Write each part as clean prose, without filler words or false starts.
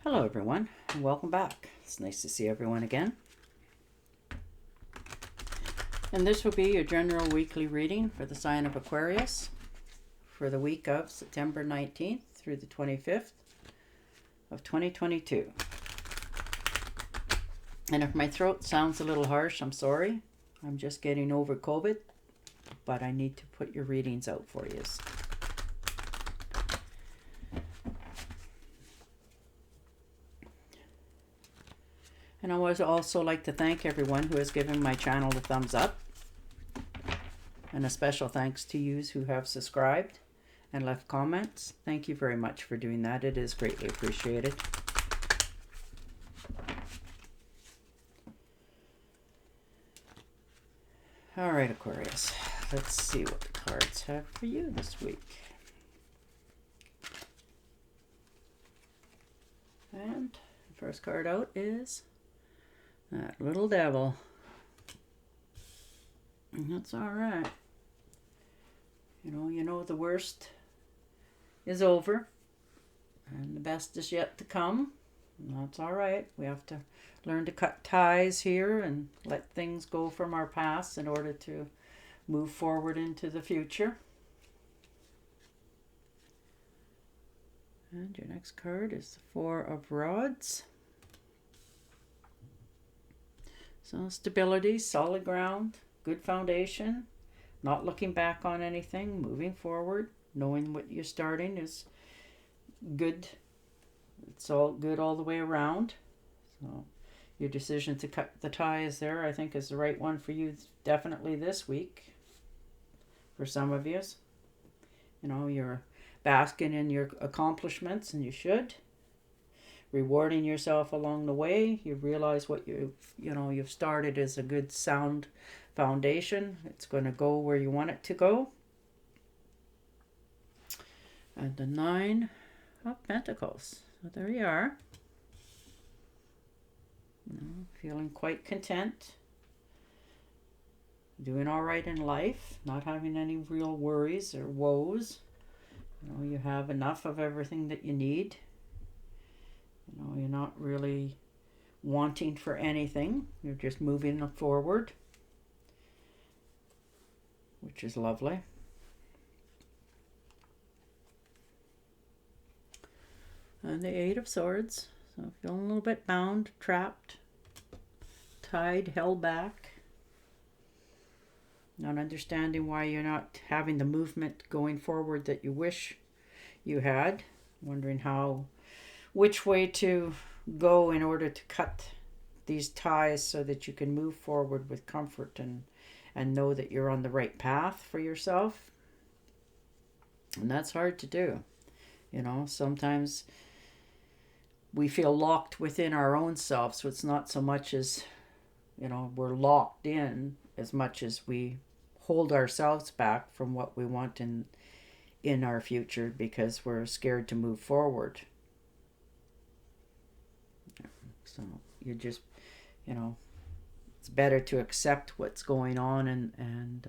Hello everyone, and welcome back. It's nice to see everyone again. And this will be your general weekly reading for the sign of Aquarius for the week of September 19th through the 25th of 2022. And if my throat sounds a little harsh, I'm sorry. I'm just getting over COVID, but I need to put your readings out for you. And I would also like to thank everyone who has given my channel the thumbs up. And a special thanks to you who have subscribed and left comments. Thank you very much for doing that. It is greatly appreciated. All right, Aquarius. Let's see what the cards have for you this week. And the first card out is that little devil. And that's all right. You know the worst is over and the best is yet to come. And that's all right. We have to learn to cut ties here and let things go from our past in order to move forward into the future. And your next card is the Four of Rods. So stability, solid ground, good foundation, not looking back on anything, moving forward, knowing what you're starting is good. It's all good all the way around. So your decision to cut the ties there, I think, is the right one for you definitely this week. For some of you, you're basking in your accomplishments, and you should. Rewarding yourself along the way. You realize what you've started is a good sound foundation. It's going to go where you want it to go. And the Nine of Pentacles. So there you are. Feeling quite content. Doing all right in life. Not having any real worries or woes. You have enough of everything that you need. You're not really wanting for anything. You're just moving forward, which is lovely. And the Eight of Swords. So feeling a little bit bound, trapped, tied, held back. Not understanding why you're not having the movement going forward that you wish you had. Wondering which way to go in order to cut these ties so that you can move forward with comfort and know that you're on the right path for yourself. And that's hard to do. Sometimes we feel locked within our own self, so it's not so much as, we're locked in as much as we hold ourselves back from what we want in our future because we're scared to move forward. So you just, it's better to accept what's going on and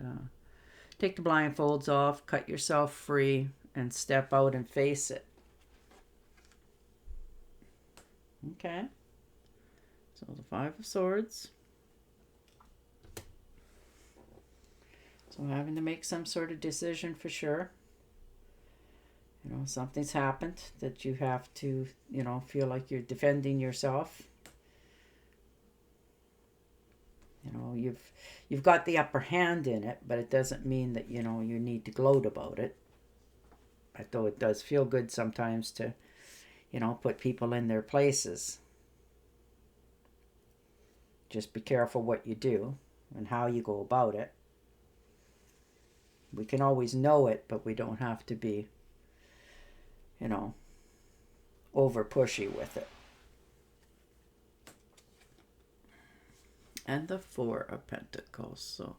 take the blindfolds off, cut yourself free, and step out and face it. Okay. So the Five of Swords. So having to make some sort of decision for sure. Something's happened that you have to, feel like you're defending yourself. You've got the upper hand in it, but it doesn't mean that, you need to gloat about it. Though it does feel good sometimes to, put people in their places. Just be careful what you do and how you go about it. We can always know it, but we don't have to be, over pushy with it. And the Four of Pentacles. So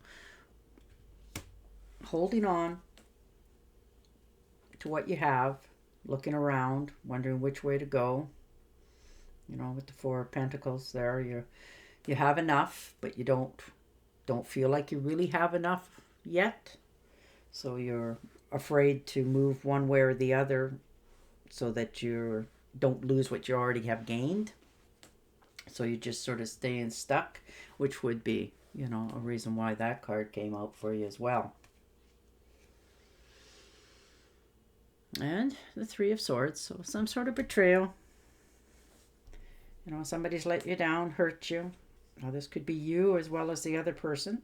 holding on to what you have, looking around, wondering which way to go. With the Four of Pentacles there, you have enough, but you don't feel like you really have enough yet. So you're afraid to move one way or the other so that you're don't lose what you already have gained. So you're just sort of staying stuck, which would be, a reason why that card came out for you as well. And the Three of Swords, so some sort of betrayal. Somebody's let you down, hurt you. Now, this could be you as well as the other person.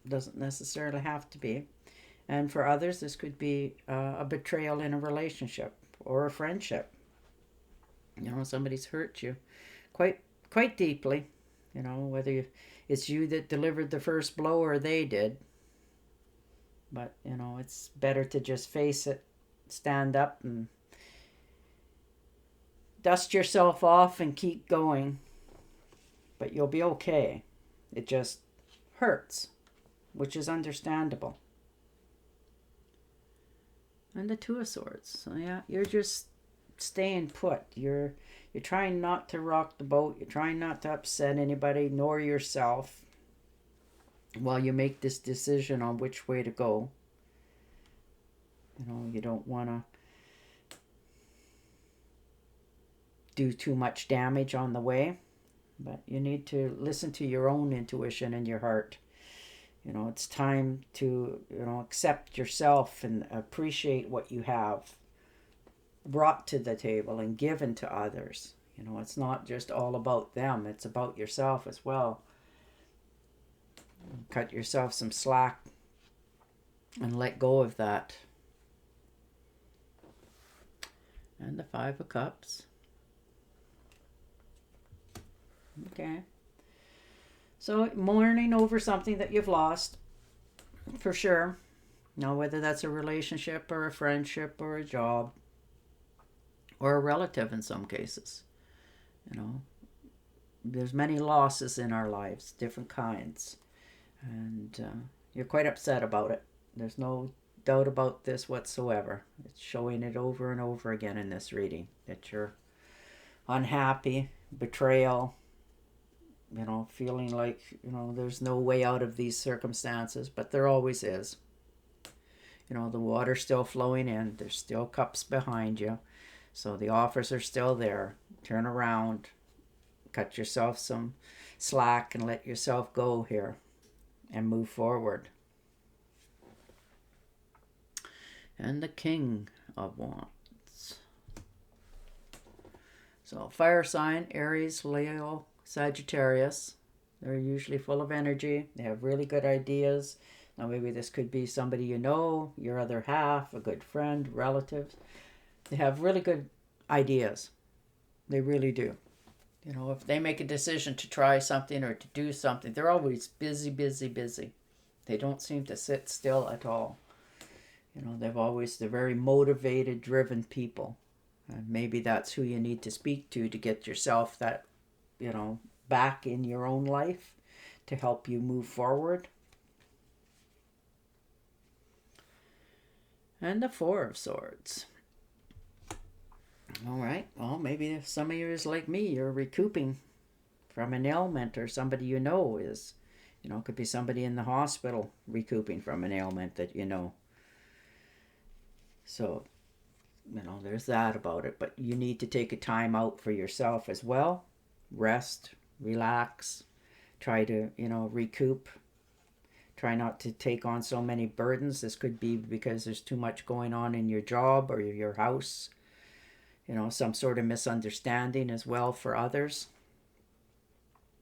Doesn't necessarily have to be. And for others, this could be a betrayal in a relationship or a friendship. Somebody's hurt you quite deeply. Whether it's you that delivered the first blow or they did. But, it's better to just face it, stand up and dust yourself off and keep going. But you'll be okay. It just hurts, which is understandable. And the Two of Swords. So yeah, you're just staying put. You're trying not to rock the boat. You're trying not to upset anybody nor yourself while you make this decision on which way to go. You don't want to do too much damage on the way, but you need to listen to your own intuition and your heart. It's time to, accept yourself and appreciate what you have brought to the table and given to others. It's not just all about them, it's about yourself as well. Cut yourself some slack and let go of that. And the Five of Cups. Okay. So mourning over something that you've lost, for sure. Whether that's a relationship or a friendship or a job or a relative in some cases. There's many losses in our lives, different kinds. And you're quite upset about it. There's no doubt about this whatsoever. It's showing it over and over again in this reading, that you're unhappy, betrayal, feeling like, there's no way out of these circumstances, but there always is. The water's still flowing in. There's still cups behind you. So the offers are still there. Turn around, cut yourself some slack and let yourself go here and move forward. And the King of Wands. So fire sign, Aries, Leo, Sagittarius. They're usually full of energy. They have really good ideas. Now maybe this could be somebody your other half, a good friend, relative. They have really good ideas. They really do. If they make a decision to try something or to do something, they're always busy, busy, busy. They don't seem to sit still at all. They're very motivated, driven people. And maybe that's who you need to speak to get yourself that, back in your own life to help you move forward. And the Four of Swords. All right. Well, maybe some of you is like me. You're recouping from an ailment, or somebody is, could be somebody in the hospital recouping from an ailment that So, there's that about it. But you need to take a time out for yourself as well. Rest, relax, try to, recoup. Try not to take on so many burdens. This could be because there's too much going on in your job or your house. Some sort of misunderstanding as well for others.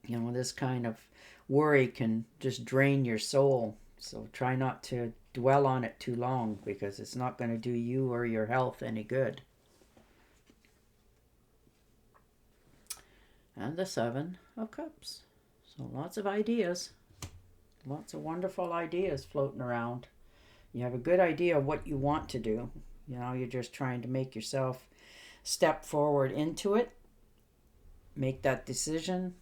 This kind of worry can just drain your soul. So try not to dwell on it too long, because it's not going to do you or your health any good. And the Seven of Cups. So lots of ideas. Lots of wonderful ideas floating around. You have a good idea of what you want to do. You're just trying to make yourself step forward into it. Make that decision.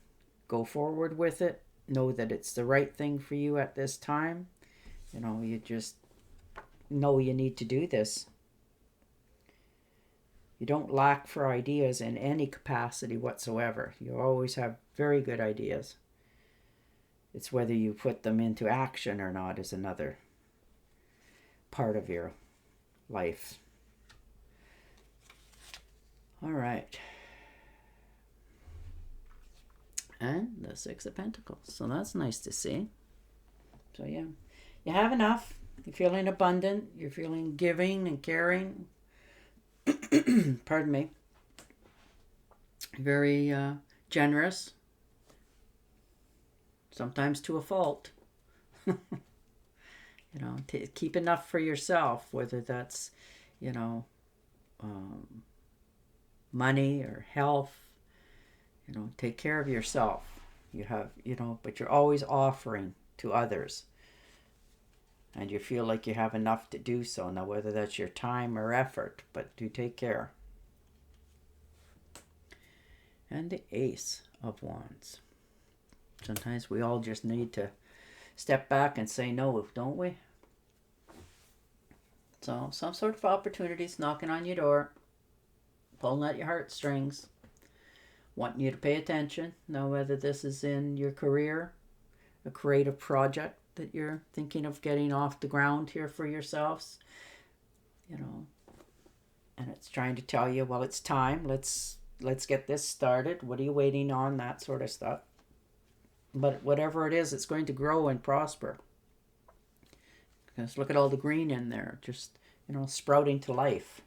Go forward with it. Know that it's the right thing for you at this time. You just know you need to do this. You don't lack for ideas in any capacity whatsoever. You always have very good ideas. It's whether you put them into action or not is another part of your life. All right. And the Six of Pentacles. So that's nice to see. So yeah, you have enough. You're feeling abundant. You're feeling giving and caring. Pardon me. Very generous. Sometimes to a fault. You know, keep enough for yourself, whether that's, you know, money or health. You know, take care of yourself. You have, you know, but you're always offering to others. And you feel like you have enough to do so. Now, whether that's your time or effort, but do take care. And the Ace of Wands. Sometimes we all just need to step back and say no, don't we? So, some sort of opportunities knocking on your door, pulling at your heartstrings, wanting you to pay attention. Now, whether this is in your career, a creative project that you're thinking of getting off the ground here for yourselves, you know, and it's trying to tell you, well, it's time. Let's get this started. What are you waiting on? That sort of stuff. But whatever it is, it's going to grow and prosper. Just look at all the green in there, just, you know, sprouting to life.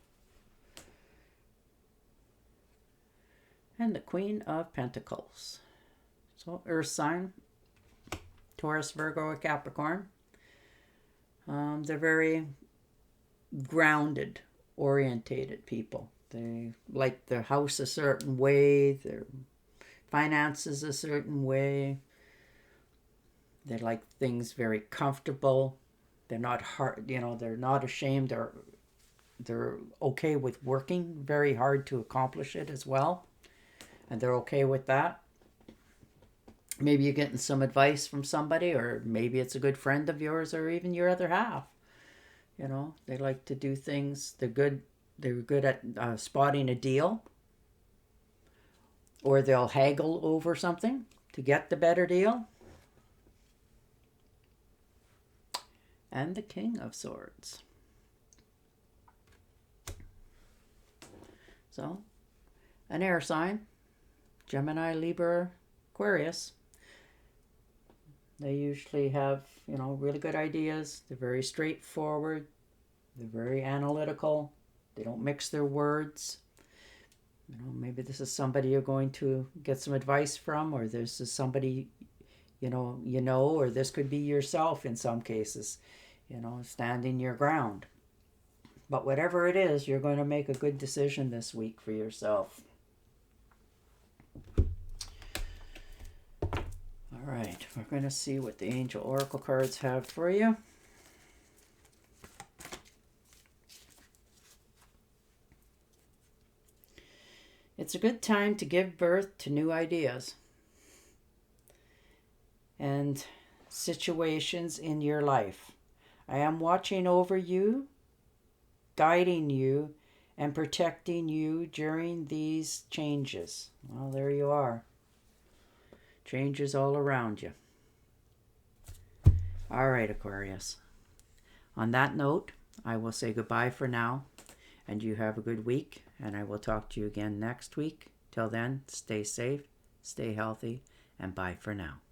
And the Queen of Pentacles. So, Earth sign, Taurus, Virgo, or Capricorn. They're very grounded, orientated people. They like their house a certain way, their finances a certain way. They like things very comfortable. They're not hard, you know, they're not ashamed. They're okay with working very hard to accomplish it as well. And they're okay with that. Maybe you're getting some advice from somebody, or maybe it's a good friend of yours, or even your other half. You know, they like to do things. They're good at spotting a deal, or they'll haggle over something to get the better deal. And the King of Swords. So, an air sign, Gemini, Libra, Aquarius. They usually have, you know, really good ideas. They're very straightforward. They're very analytical. They don't mix their words. You know, maybe this is somebody you're going to get some advice from, or this is somebody, you know, or this could be yourself in some cases, you know, standing your ground. But whatever it is, you're going to make a good decision this week for yourself. All right, we're going to see what the Angel Oracle cards have for you. It's a good time to give birth to new ideas and situations in your life. I am watching over you, guiding you, and protecting you during these changes. Well, there you are. Changes all around you. All right, Aquarius. On that note, I will say goodbye for now, and you have a good week, and I will talk to you again next week. Till then, stay safe, stay healthy, and bye for now.